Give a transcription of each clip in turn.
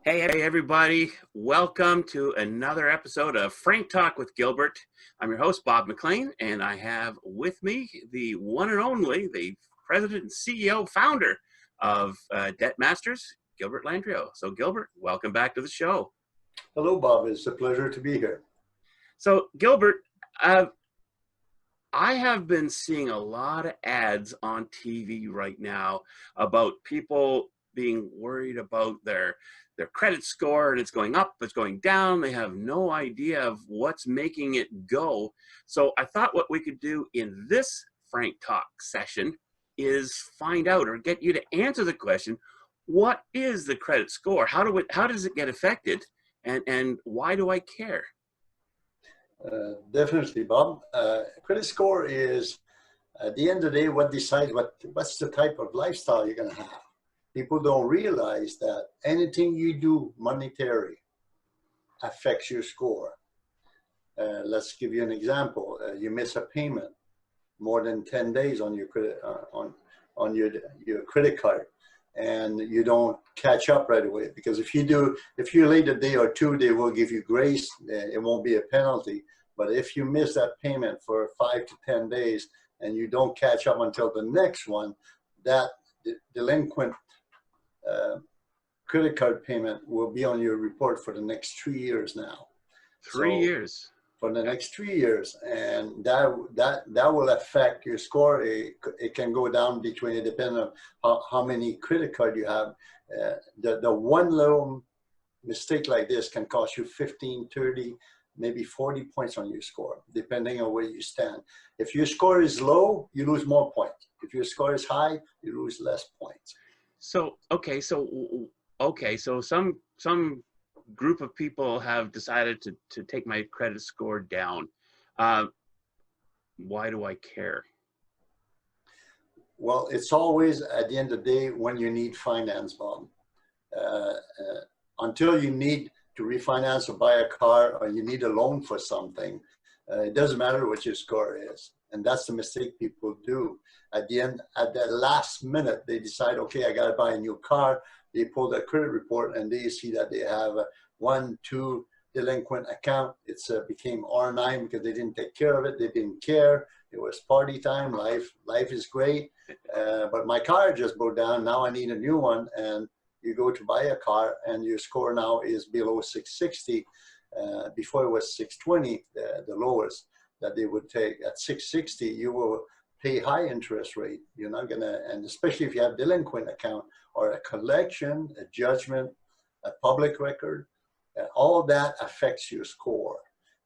Hey, everybody. Welcome to another episode of Frank Talk with Gilbert. I'm your host, Bob McLean, and I have with me the one and only, the president and CEO, founder of Debt Masters, Gilbert Landrio. So, Gilbert, welcome back to the show. Hello, Bob. It's a pleasure to be here. So, Gilbert, I have been seeing a lot of ads on TV right now about people being worried about their credit score, and it's going up, it's going down. They have no idea of what's making it go. So I thought what we could do in this Frank Talk session is find out or get you to answer the question, what is the credit score? How does it get affected? And why do I care? Definitely, Bob. Credit score is, at the end of the day, what decides what's the type of lifestyle you're going to have. People don't realize that anything you do monetary affects your score. Let's give you an example. You miss a payment more than 10 days on your credit on your credit card, and you don't catch up right away, because if you're late a day or two, they will give you grace. It won't be a penalty. But if you miss that payment for 5 to 10 days and you don't catch up until the next one, that delinquent credit card payment will be on your report for the next 3 years now. 3 years. For the next 3 years, and that will affect your score. It can go down between, depending on how many credit card you have. The one little mistake like this can cost you 15, 30, maybe 40 points on your score, depending on where you stand. If your score is low, you lose more points. If your score is high, you lose less points. So some group of people have decided to take my credit score down. Why do I care? Well, it's always at the end of the day when you need finance, Bob. Until you need to refinance or buy a car, or you need a loan for something, it doesn't matter what your score is. And that's the mistake people do. At the last minute, they decide, okay, I got to buy a new car. They pull their credit report and they see that they have a 1, 2 delinquent account. It's became R9 because they didn't take care of it. They didn't care. It was party time. Life is great. But my car just broke down. Now I need a new one. And you go to buy a car and your score now is below 660. Before it was 620, the lowest that they would take. At 660, you will pay high interest rate. You're not gonna, and especially if you have delinquent account or a collection, a judgment, a public record, all that affects your score.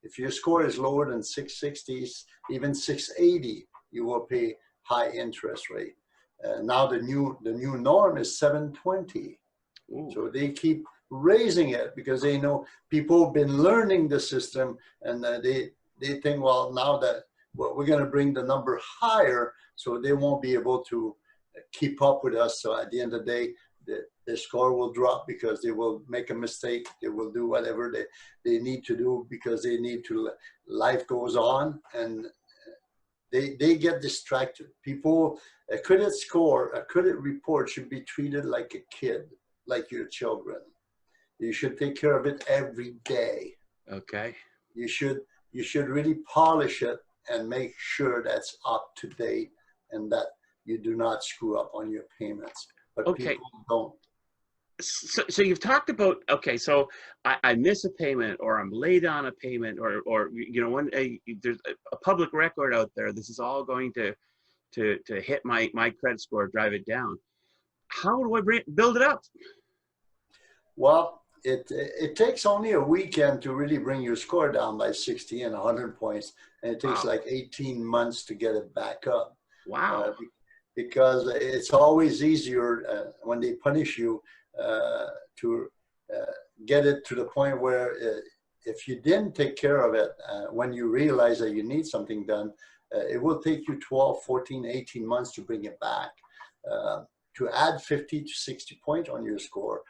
If your score is lower than 660, even 680, you will pay high interest rate. Now the new norm is 720. Ooh. So they keep raising it because they know people have been learning the system, and they think, well, now that we're going to bring the number higher, so they won't be able to keep up with us. So at the end of the day, the score will drop because they will make a mistake. They will do whatever they need to do because they need to. Life goes on, and they get distracted. People, a credit score, a credit report should be treated like a kid, like your children. You should take care of it every day. Okay. You should really polish it and make sure that's up to date and that you do not screw up on your payments. But okay. People don't. So you've talked about, okay, so I miss a payment, or I'm late on a payment, or when there's a public record out there, this is all going to hit my credit score, drive it down. How do I build it up? Well, it takes only a weekend to really bring your score down by 60 and 100 points, and it takes like 18 months to get it back up. Wow. Because it's always easier when they punish you to get it to the point where if you didn't take care of it when you realize that you need something done, it will take you 12, 14, 18 months to bring it back. To add 50 to 60 points on your score,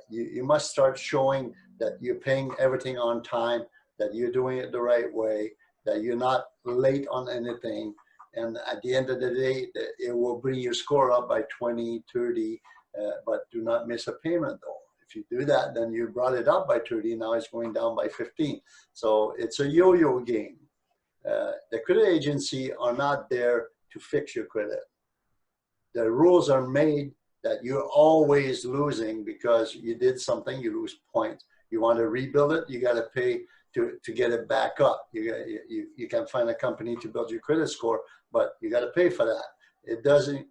you must start showing that you're paying everything on time, that you're doing it the right way, that you're not late on anything. And at the end of the day, it will bring your score up by 20, 30, but do not miss a payment though. If you do that, then you brought it up by 30, now it's going down by 15. So it's a yo-yo game. The credit agency are not there to fix your credit. The rules are made that you're always losing because you did something, you lose points. You want to rebuild it, you got to pay to get it back up. You can find a company to build your credit score, but you got to pay for that.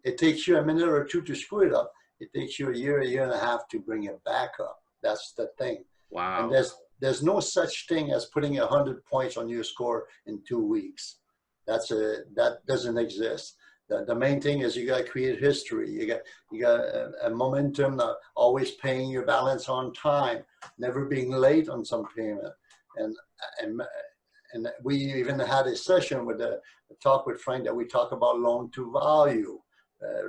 It takes you a minute or two to screw it up. It takes you a year and a half to bring it back up. That's the thing. And Wow. there's no such thing as putting 100 points on your score in 2 weeks. That doesn't exist. The main thing is you got to create history. You got a momentum, always paying your balance on time, never being late on some payment. And we even had a session with a talk with Frank that we talk about loan to value.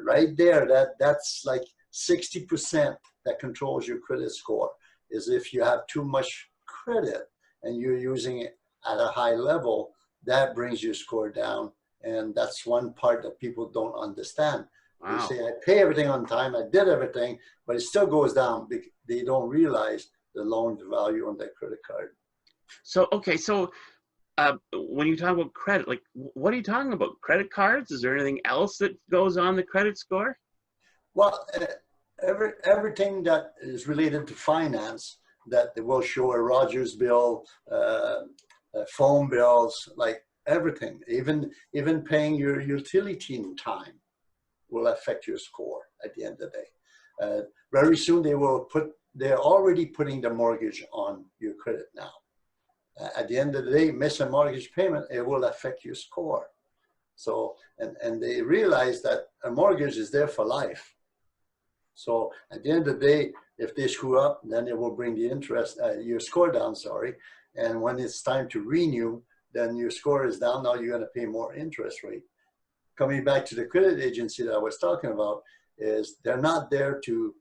Right there, that's like 60% that controls your credit score, is if you have too much credit and you're using it at a high level, that brings your score down. And that's one part that people don't understand. They Wow. say, I pay everything on time, I did everything, but it still goes down because they don't realize the loan to value on their credit card. So, okay, so when you talk about credit, like what are you talking about? Credit cards? Is there anything else that goes on the credit score? Well, everything that is related to finance that will show a Rogers bill, phone bills, like everything, even paying your utility in time will affect your score at the end of the day. Very soon they're already putting the mortgage on your credit now. At the end of the day, miss a mortgage payment, it will affect your score. So, and they realize that a mortgage is there for life. So at the end of the day, if they screw up, then it will bring the interest, your score down, sorry. And when it's time to renew, then your score is down, now you're gonna pay more interest rate. Coming back to the credit agency that I was talking about, is they're not there to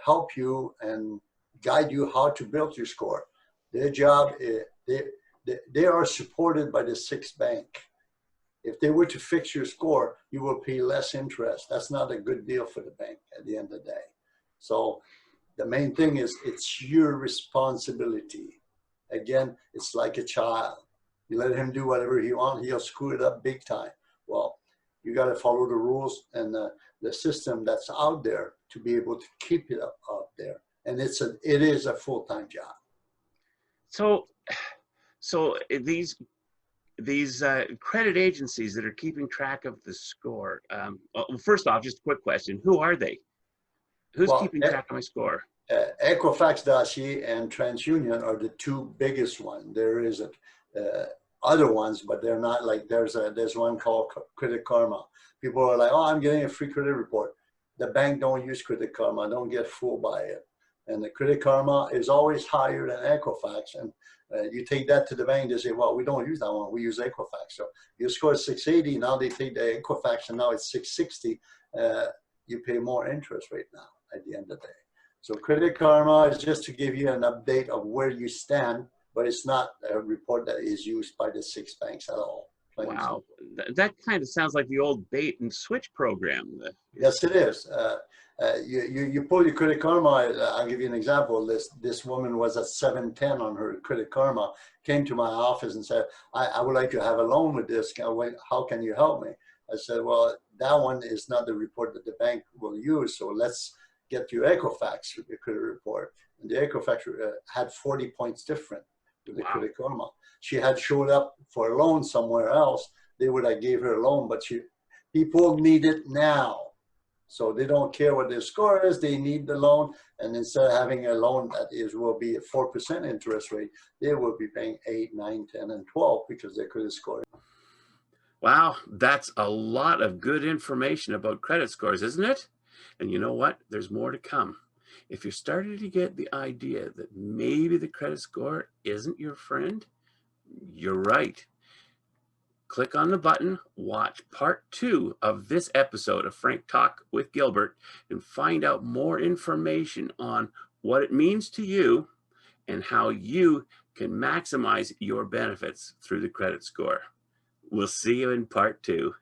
help you and guide you how to build your score. Their job is, they are supported by the sixth bank. If they were to fix your score, you will pay less interest. That's not a good deal for the bank at the end of the day. So the main thing is it's your responsibility. Again, it's like a child. You let him do whatever he wants, he'll screw it up big time. Well, you got to follow the rules and the system that's out there to be able to keep it up there. And it is a full-time job. So these credit agencies that are keeping track of the score. Well, first off, just a quick question: who are they? Who's Well, keeping track of my score? Equifax.ca and TransUnion are the two biggest ones. There is other ones, but they're not like, there's one called Credit Karma. People are like, oh, I'm getting a free credit report. The bank don't use Credit Karma. Don't get fooled by it. And the Credit Karma is always higher than Equifax. And you take that to the bank, they say, well, we don't use that one. We use Equifax. So you score 680. Now they take the Equifax and now it's 660. You pay more interest rate now at the end of the day. So Credit Karma is just to give you an update of where you stand, but it's not a report that is used by the six banks at all. Wow, that kind of sounds like the old bait and switch program. Yes, it is. You pull your Credit Karma. I'll give you an example. This woman was at 710 on her Credit Karma, came to my office and said, I would like to have a loan with this. How can you help me? I said, well, that one is not the report that the bank will use. So let's get your Equifax credit report. And the Equifax had 40 points different with the Credit Karma. She had showed up for a loan somewhere else. They would have gave her a loan, but people need it now. So they don't care what their score is, they need the loan. And instead of having a loan that will be a 4% interest rate, they will be paying 8, 9, 10, and 12 because their credit score. Wow, that's a lot of good information about credit scores, isn't it? And you know what? There's more to come. If you're starting to get the idea that maybe the credit score isn't your friend, you're right. Click on the button, watch part 2 of this episode of Frank Talk with Gilbert, and find out more information on what it means to you and how you can maximize your benefits through the credit score. We'll see you in part 2.